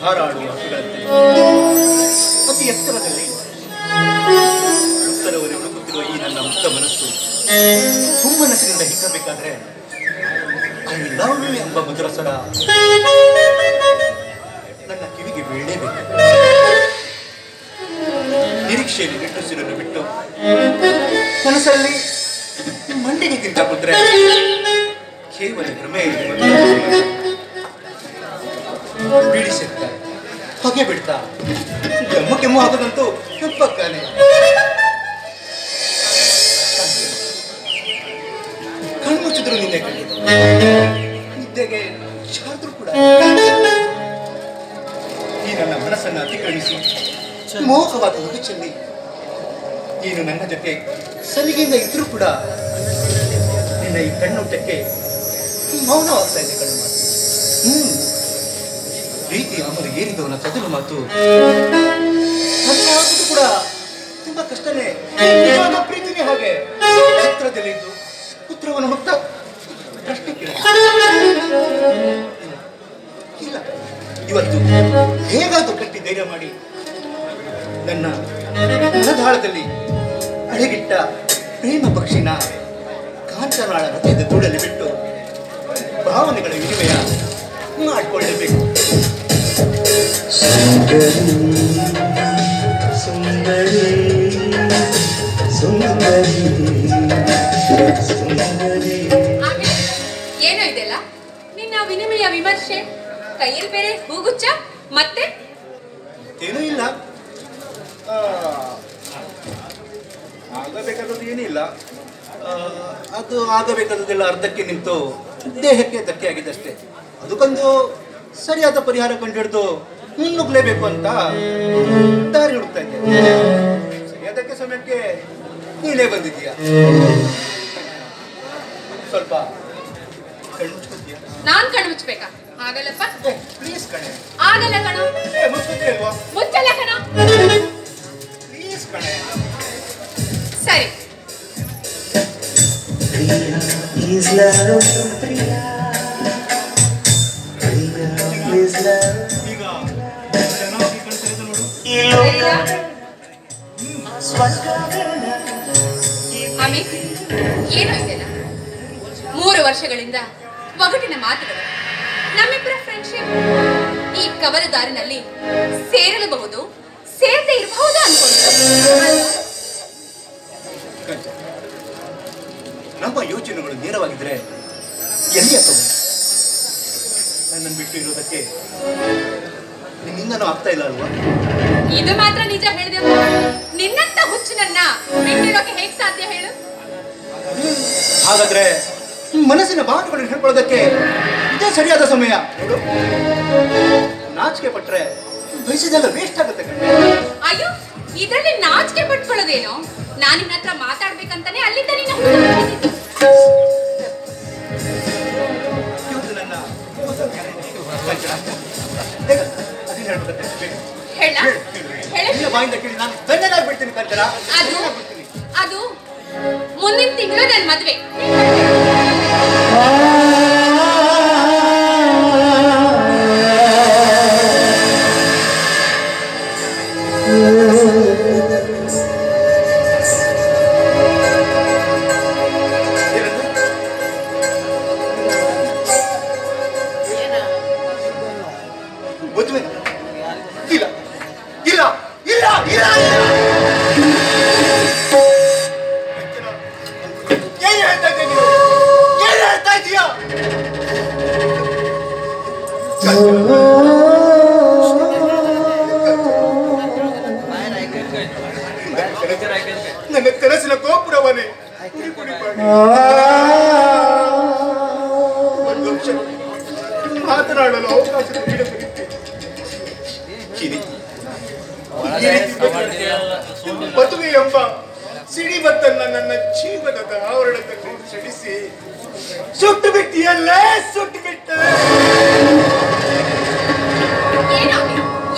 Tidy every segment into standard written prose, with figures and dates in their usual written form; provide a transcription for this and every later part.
ಹಾರಾಡುವ ಹಕ್ಕಿಗಳಂತೆ ಅತಿ ಎತ್ತರದಲ್ಲಿ ಉತ್ತರವರೆ ಹುಡುಕುತ್ತಿರುವ ಈ ನನ್ನ ಮುಕ್ತ ಮನಸ್ಸು ಹುಮ್ಮನಸ್ಸಿನಿಂದ ಹಿಕ್ಕಬೇಕಾದ್ರೆ ಐ ಲವ್ ಯು ಎಂಬ ಮಧುರ ಸ್ವರ ನನ್ನ ಕಿವಿಗೆ ಬೀಳಲೇಬೇಕು. ನಿರೀಕ್ಷೆಯಲ್ಲಿ ನಿಟ್ಟುಸಿರನ್ನು ಬಿಟ್ಟು ಕನಸಲ್ಲಿ ಮಂಡಿಗೆ ತಿಂತ ಕುದ್ರೆ ಕೇವಲ ಭ್ರಮೆಯಲ್ಲಿ ಬೀಳಿಸಿರ್ತಾ ಹೊಗೆ ಬಿಡ್ತಾ ಕೆಮ್ಮು ಕೆಮ್ಮು ಆಗೋದಂತೂ ಪಕ್ಕನೆ. ಕಣ್ಮುಚ್ಚಿದ್ರು ನಿನ್ನೆ ಕಂಡಿದ್ದು ನಿದ್ದೆಗೆ ಶಾರ್ದ್ರು ಕೂಡ ಈ ನನ್ನ ಮನಸ್ಸನ್ನು ಅತಿಕ್ರಮಿಸಿ ಮೋಹವಾದ ಹೊಗೆ ಚೆಲ್ಲಿ ನೀನು ನನ್ನ ಜೊತೆ ಸಲಿಗೆಯಿಂದ ಇದ್ರೂ ಕೂಡ ನಿನ್ನ ಈ ಕಣ್ಣುಟ್ಟಕ್ಕೆ ಮೌನವಾಗ್ತಾ ಇದೆ ಕಣ್ಣು ಮಾತು. ಪ್ರೀತಿ ಅಮರು ಏರಿದವನ ಕದಲು ಮಾತು ಅದು ಕೂಡ ತುಂಬಾ ಕಷ್ಟನೇ. ಪ್ರೀತಿನೇ ಹಾಗೆ ಹತ್ರದಲ್ಲಿದ್ದು ಉತ್ತರವನ್ನು ಹುಡುಕ್ತಾ ಪ್ರಶ್ನೆ ಕೇಳ ಇಲ್ಲ. ಇವತ್ತು ಹೇಗಾದ್ರೂ ಕಟ್ಟಿ ಧೈರ್ಯ ಮಾಡಿ ನನ್ನ ಮನದಾಳದಲ್ಲಿ ಅಡಗಿಟ್ಟ ಪ್ರೇಮ ಪಕ್ಷಿನ ಕಾಂಚನಾಳ ಹೃದಯದ ತೂಡಲ್ಲಿ ಬಿಟ್ಟು ಭಾವನೆಗಳ ವಿನಿಮಯ ಮಾಡಿಕೊಳ್ಳಬೇಕು. ಸುಂದರಿ ಸುಂದರಿ ಸುಂದರಿ. ಏನೋ ಇದೆಲ್ಲ ನಿನ್ನ ವಿನಿಮಯ ವಿಮರ್ಶೆ, ಕೈಯಲ್ಲಿ ಬೇರೆ ಹೂಗುಚ್ಚ, ಮತ್ತೆ ಏನೂ ಇಲ್ಲ. ಆಗಬೇಕಾದದ್ದು ಏನಿಲ್ಲ. ಅದು ಆಗಬೇಕಾದದೆಲ್ಲ ಅರ್ಧಕ್ಕೆ ನಿಂತು ದೇಹಕ್ಕೆ ಧಕ್ಕೆ ಆಗಿದೆ ಅಷ್ಟೇ. ಅದಕ್ಕೊಂದು ಸರಿಯಾದ ಪರಿಹಾರ ಕಂಡುಹಿಡಿದು ಮುನ್ನುಗ್ಲೇಬೇಕು ಅಂತ ದಾರಿ ಹುಡುಕ್ತಾ ಇದ್ದೆ. ಸರಿಯಾದಕ್ಕೆ ಸಮಯಕ್ಕೆ ನೀನೇ ಬಂದಿದ್ದೀಯ. ಸ್ವಲ್ಪ ಕಣ್ಮುಚ್ಕೊತೀಯ? ನಾನ್ ಕಣ್ಮುಚ್ಬೇಕಾ? ಆಗಲ್ಲಪ್ಪ, ಪ್ಲೀಸ್ ಕಣೆ. ಆಗಲ್ಲ ಕಣ. ಮುಚ್ಕೊತೀಯ ಅಲ್ವಾ? ಮುಚ್ಚಲ್ಲ ಕಣ. ಪ್ಲೀಸ್ ಕಣೆ. ಸರಿ. Is love Priya Priya is love. ಈಗ ಚೆನ್ನಾಗಿ ಕಣ್ಸರಿದು ನೋಡು. ಅಮಿತ್, ಏನೋ ಇದೆಲ್ಲ 3 ವರ್ಷಗಳಿಂದ ಒಗಟಿನ ಮಾತುಗಳು, ನಮ್ಮಿಬ್ಬರ ಫ್ರೆಂಡ್ಶಿಪ್ ಈ ಕವಲುದಾರಿನಲ್ಲಿ ಸೇರಲಬಹುದು, ಸೇರದೆ ಇರಬಹುದು ಅನ್ಕೊಂಡು. ನಮ್ಮ ಯೋಚನೆಗಳು ನೇರವಾಗಿದ್ರೆ ಎಲ್ಲಿ ಅಥವಾ ನನ್ನನ್ನು ಬಿಟ್ಟು ಇರೋದಕ್ಕೆ ನಿನ್ನಿಂದನೂ ಆಗ್ತಾ ಇಲ್ಲ ಅಲ್ವಾ? ಇದು ಮಾತ್ರ ನಿಜ ಹೇಳಿದೆ. ನಿನ್ನಂತ ಹುಚ್ಚನನ್ನ ಬಿಟ್ಟಿರೋಕೆ ಹೇಗ್ ಸಾಧ್ಯ ಹೇಳು? ಹಾಗಾದ್ರೆ ಮನಸ್ಸಿನ ಭಾವನೆಗಳನ್ನು ಹೇಳ್ಕೊಳ್ಳೋದಕ್ಕೆ ಇದೇ ಸರಿಯಾದ ಸಮಯ ನೋಡು. ನಾಚಿಕೆ ಪಟ್ರೆ ಬಯಸಿದೆಲ್ಲ ವೇಸ್ಟ್ ಆಗುತ್ತೆ. ಅಯ್ಯೋ, ಇದರಲ್ಲಿ ನಾಚಿಕೆ ಪಟ್ಕೊಳ್ಳೋದೇನೋ? ನಾನು ನಿನ್ನ ಹತ್ರ ಮಾತಾಡ್ಬೇಕಂತಾನೆ ಅಲ್ಲಿಂದ ನಿನ್ನ ಬಾಯಿಂದ ಕೇಳಿ ನಾನು ಧನ್ಯನಾಗ್ಬಿಡ್ತೀನಿ ಕಂಚನ. ಅದು ಮುಂದಿನ ತಿಂಗಳು ನನ್ನ ಮದುವೆ. ನನ್ನ ಕನಸಿನ ಗೋಪುರವನ್ನೇ ಒಂದು ವರ್ಷ ಮಾತನಾಡಲು ಅವಕಾಶ ಮದುವೆ ಎಂಬ ಸಿಡಿಮತ್ತನ್ನ ನನ್ನ ಜೀವನದ ಆವರಣದಲ್ಲಿ ಸಿಡಿಸಿ ಸುಟ್ಟು ಬಿಟ್ಟಿಯಲ್ಲೇ ಸುಟ್ಟು ಬಿಟ್ಟ.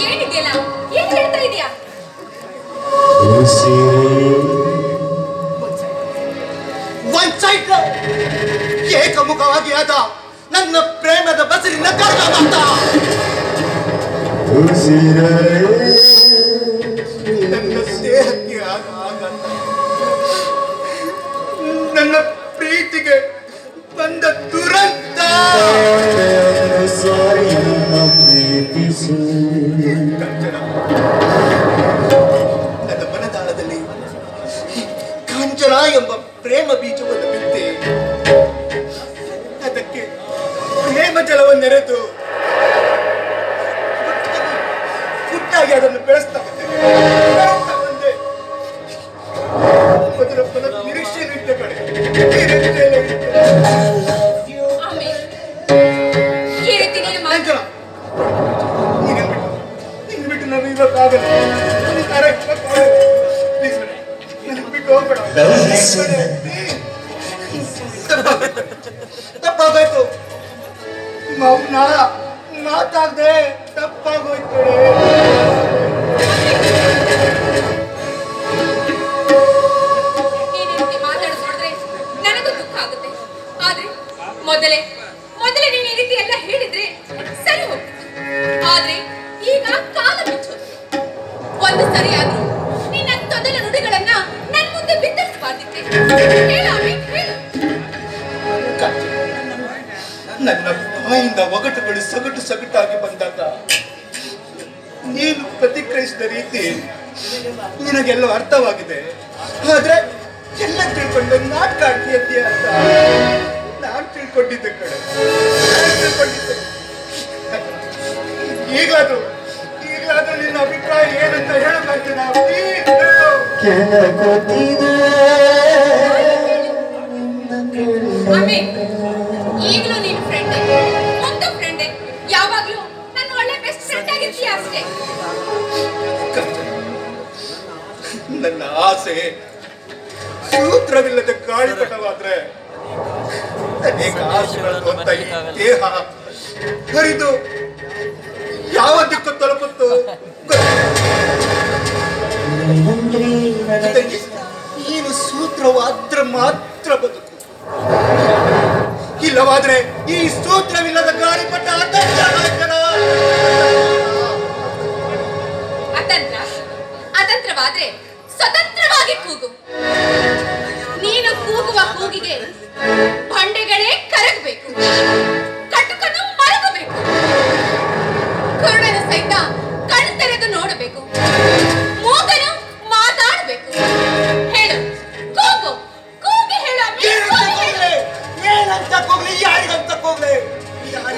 ಏನಿದೆಯಲ್ಲ, ಏನ್ ಹೇಳ್ತಾ ಇದೀಯಾ? ಏಕಮುಖವಾಗಿ ಆದ ನನ್ನ ಪ್ರೇಮದ ಬಸರಿನ ಕರ್ಣ ನನ್ನ ದೇಹಕ್ಕೆ ಆಘಾತ, ನನ್ನ ಪ್ರೀತಿಗೆ ಬಂದ ದುರಂತ. ನನ್ನ ಮನದಾಳದಲ್ಲಿ ಕಾಂಚನ ಎಂಬ ಪ್ರೇಮ ಬೀಜವನ್ನು ಬಿತ್ತೆ, ಅದಕ್ಕೆ ಪ್ರೇಮ ಜಲವನ್ನೆರೆದು ಪುಟ್ಟಾಗಿ ಅದನ್ನು ಬೆಳೆಸ್ತಾ ಬಂದೆ. ಅದರ ಫಲ ನಿರೀಕ್ಷೆಯನ್ನು ಇದ್ದ ಕಡೆ ಬಿಟ್ಟು ನಾನು ಇರೋಕ್ಕಾಗಲ್ಲ. ಬಿಟ್ಟು ಹೋಗ್ಬೇಡ. ತಪ್ಪಾಗೋಯ್ತು, ಮೌನ ಮಾತಾಡ್ದೆ ತಪ್ಪಾಗೋಯ್ತು. ಮಾತಾಡಿದ್ರೆ ನನಗೂ ದುಃಖ ಆಗುತ್ತೆ. ಆದ್ರೆ ಮೊದಲೇ ನೀನು ಈ ರೀತಿ ಎಲ್ಲ ಹೇಳಿದ್ರೆ ಸರಿ ಹೋಗ್ತಿತ್ತು. ಆದ್ರೆ ಈಗ ಕಾಲ ಮಿಚ್ಚೋದು. ಒಂದು ಸರಿಯಾಗಿ ನಿನ್ನ ತೊದಲ ನುಡಿಗಳನ್ನ ನನ್ನ ಮುಂದೆ ಬಿತ್ತರಿಸಬಾರ್ದಿತ್ತೆ. ಹೇಳು. ನನ್ನ ಬಾಯಿಂದ ಒಗಟುಗಳು ಸಗಟಾಗಿ ಬಂದಾಗ ನೀನು ಪ್ರತಿಕ್ರಿಯಿಸಿದ ರೀತಿ ನಿನಗೆಲ್ಲೋ ಅರ್ಥವಾಗಿದೆ. ಆದ್ರೆ ಎಲ್ಲ ತಿಳ್ಕೊಂಡು ನಾಟಕ ಆಡ್ತೀಯ ಅಂತ ನಾನು ತಿಳ್ಕೊಂಡಿದ್ದೆ ಕಡೆ. ಈಗಾದ್ರೂ ನಿನ್ನ ಅಭಿಪ್ರಾಯ ಏನಂತ ಹೇಳಬೇಕಿಲ್ಲ. ಈಗಲೂ ನೀನು ಫ್ರೆಂಡೇ, ಒಂದು ಫ್ರೆಂಡೇ. ಯಾವಾಗ್ಲೂ ನನ್ನ ಒಳ್ಳೆ ಬೆಸ್ಟ್ ಫ್ರೆಂಡ್ ಆಗಿರ್ತೀಯ ಅಷ್ಟೇ. ನನ್ನ ಆಸೆ ಸೂತ್ರವಿಲ್ಲದ ಗಾಳಿಪಟವಾದ್ರೆ ಅನೇಕ ಆಸೆಗಳನ್ನು ಹೊತ್ತ ಈ ದೇಹ ಹರಿದು ಯಾವ ದಿಕ್ಕು ತಲುಪುತ್ತೋ ನೀನು ಸೂತ್ರವಾದ್ರೆ ಮಾತ್ರ ಬದುಕು. ಇಲ್ಲವಾದ್ರೆ ಈ ಸೂತ್ರವಿಲ್ಲದ ಗಾಳಿಪಟ ಅತಂತ್ರವಾದ್ರೆ ಸ್ವತಂತ್ರವಾಗಿ ಕೂಗು. ನೀನು ಕೂಗುವ ಕೂಗಿಗೆ ಬಂಡೆಗಳೇ ಕರಗಬೇಕು, ಕಟುಕನು ಮಲಗಬೇಕು, ಕುರುಡನು ಸಹಿತ ಕಣ್ಣು ತೆರೆದು ನೋಡಬೇಕು, ಮೂಗನು ಮಾತಾಡಬೇಕು. ಹೇಳು, ಕೂಗು, ಕೂಗಿ ಹೇಳು.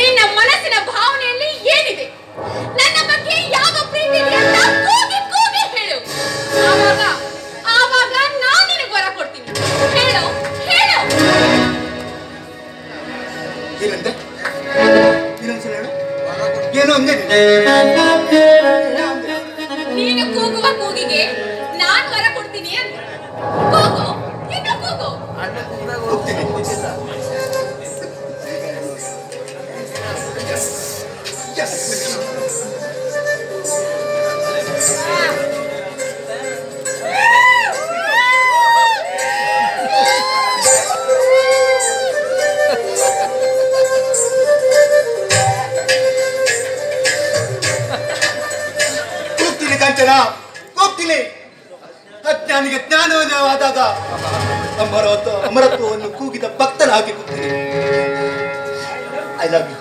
ನಿನ್ನ ಮನಸ್ಸಿನ ಭಾವನೆಯಲ್ಲಿ ಏನಿದೆ, ನನ್ನ ಬಗ್ಗೆ ಯಾವ ಪ್ರೀತಿ ಇದೆ ಅಂತ ಕೂಗಿ ಹೇಳು. ಆವಾಗ ನಾನು ನಿನಗೆ ವರ ಕೊಡ್ತೀನಿ. ಹೇಳು. ಏನಂತೆ? ಏನು ಅಂದೆ? ನೀನು ಕೂಗುವ ಕೂಗಿಗೆ ನಾನು ವರ ಕೊಡ್ತೀನಿ ಅಂತ. ಕೂಗು, ಇನ್ನು ಕೂಗು. ಹೋಗ್ತೀನಿ. ಅಜ್ಞಾನಿಗೆ ಜ್ಞಾನವಾದಾಗ ಅಮರತ್ವವನ್ನು ಕೂಗಿದ ಭಕ್ತನಾಗಿ ಕೂಗ್ತೀನಿ. I love you.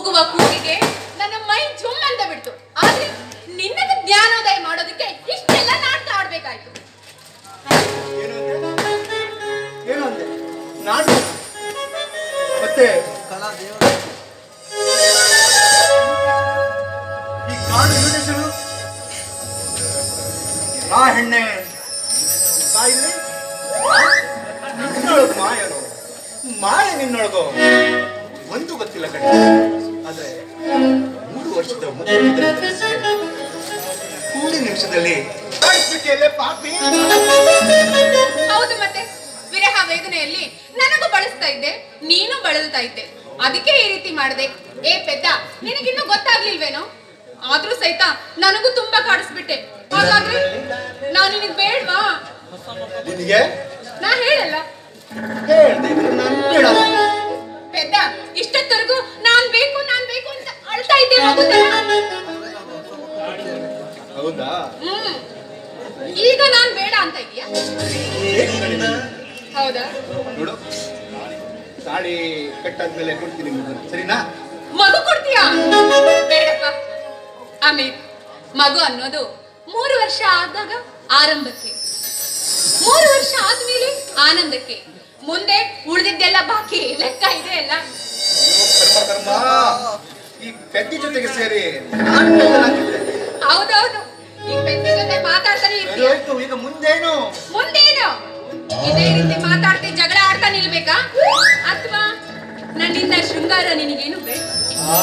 ಕೂಗುವ ಕೂಗಿಗೆ ನನ್ನ ಮೈ ಜುಮ್ ಅಂತ ಬಿಡ್ತು. ಆದ್ರೆ ನಿನ್ನದು ಜ್ಞಾನೋದಯ ಮಾಡೋದಕ್ಕೆ ಇಷ್ಟೆಲ್ಲ ನಾಟಕ ಆಡ್ಬೇಕಾಯ್ತು. ಏನು ಅಂದೆ? ನಾಟಕ ಮತ್ತೆ ಈ ಕಾಡು ಯುವತಿಗಳು ಆ ಹೆಣ್ಣೆ ಕಾಯಿಲೆ ನಿನ್ನೊಳಗು ಮಾಯನು ಮಾಯ ನಿನ್ನೊಳಗೋ ಒಂದು ಗೊತ್ತಿಲ್ಲ ಕಡೆ. ಆದ್ರೆ 3 ವರ್ಷದ ಕೂಡಿ ನಿಮಿಷದಲ್ಲಿ ಪಾಪಿ. ಹೌದು, ಮತ್ತೆ ವಿರಹ ವೇದನೆಯಲ್ಲಿ ನನಗೂ ಬಳಸ್ತಾ ಇದ್ದೆ, ನೀನು ಬಳಲ್ತಾ ಇದ್ದೆ. ಅದಕ್ಕೆ ಈ ರೀತಿ ಮಾಡಿದೆ. ಏ ಪೆದ್ದ, ನಿನಗಿನ್ನೂ ಗೊತ್ತಾಗ್ಲಿಲ್ವೇನೋ? ಆದ್ರೂ ಸಹಿತ ನನಗೂ ತುಂಬಾ ಕಾಡಿಸ್ಬಿಟ್ಟೆ. ಹಾಗಾದ್ರೆ ನಾನು ನಿನಗ್ ಬೇಡ್ವಾ? ನಿನಗೆ ನಾ ಹೇಳಲ್ಲ. ಪೆದ್ದ, ಇಷ್ಟೊತ್ತರೆಗೂ ನಾನ್ ಬೇಕು ಅಂತ ಅಳ್ತಾ ಇದ್ದೆ ಮಗುತರ. ಹೌದಾ? ಈಗ ನಾನ್ ಬೇಡ ಅಂತ ಇದೀಯಾ? ಹೌದಾ? ನೋಡು, ತಾಳಿ ಕಟ್ಟಾದ್ಮೇಲೆ ಕೊಡ್ತೀನಿ, ಸರಿನಾ? ಮಗು ಕೊಡ್ತೀಯಾ? ಬೇಡಪ್ಪ. ಆಮೇಲೆ ಮಗು ಅನ್ನೋದು 3 ವರ್ಷ ಆದಾಗ ಆರಂಭಕ್ಕೆ, 3 ವರ್ಷ ಆದ್ಮೇಲೆ ಆನಂದಕ್ಕೆ, ಮುಂದೆ ಉಳಿದಿದ್ದೆಲ್ಲ ಬಾಕಿ ಲೆಕ್ಕ ಇದೆ ಅಲ್ಲ. ಕರ್ಮ ಈ ಪೆದ್ದಿ ಜೊತೆಗೆ ಸೇರಿ ಹೌದೌದು, ಈ ಪೆದ್ದಿ ಜೊತೆ ಮಾತಾಡ್ತಾನೆ ಇರ್ತೀಯ. ಈಗ ಮುಂದೇನು? ಇದೇ ರೀತಿ ಮಾತಾಡ್ತಿ ಜಗಳ ಆಡ್ತಾ ನಿಲ್ಬೇಕಾ? ಅಥವಾ ನನ್ನಿಂದ ಶೃಂಗಾರ ನಿನಗೇನು ಬೇಡ? ಆ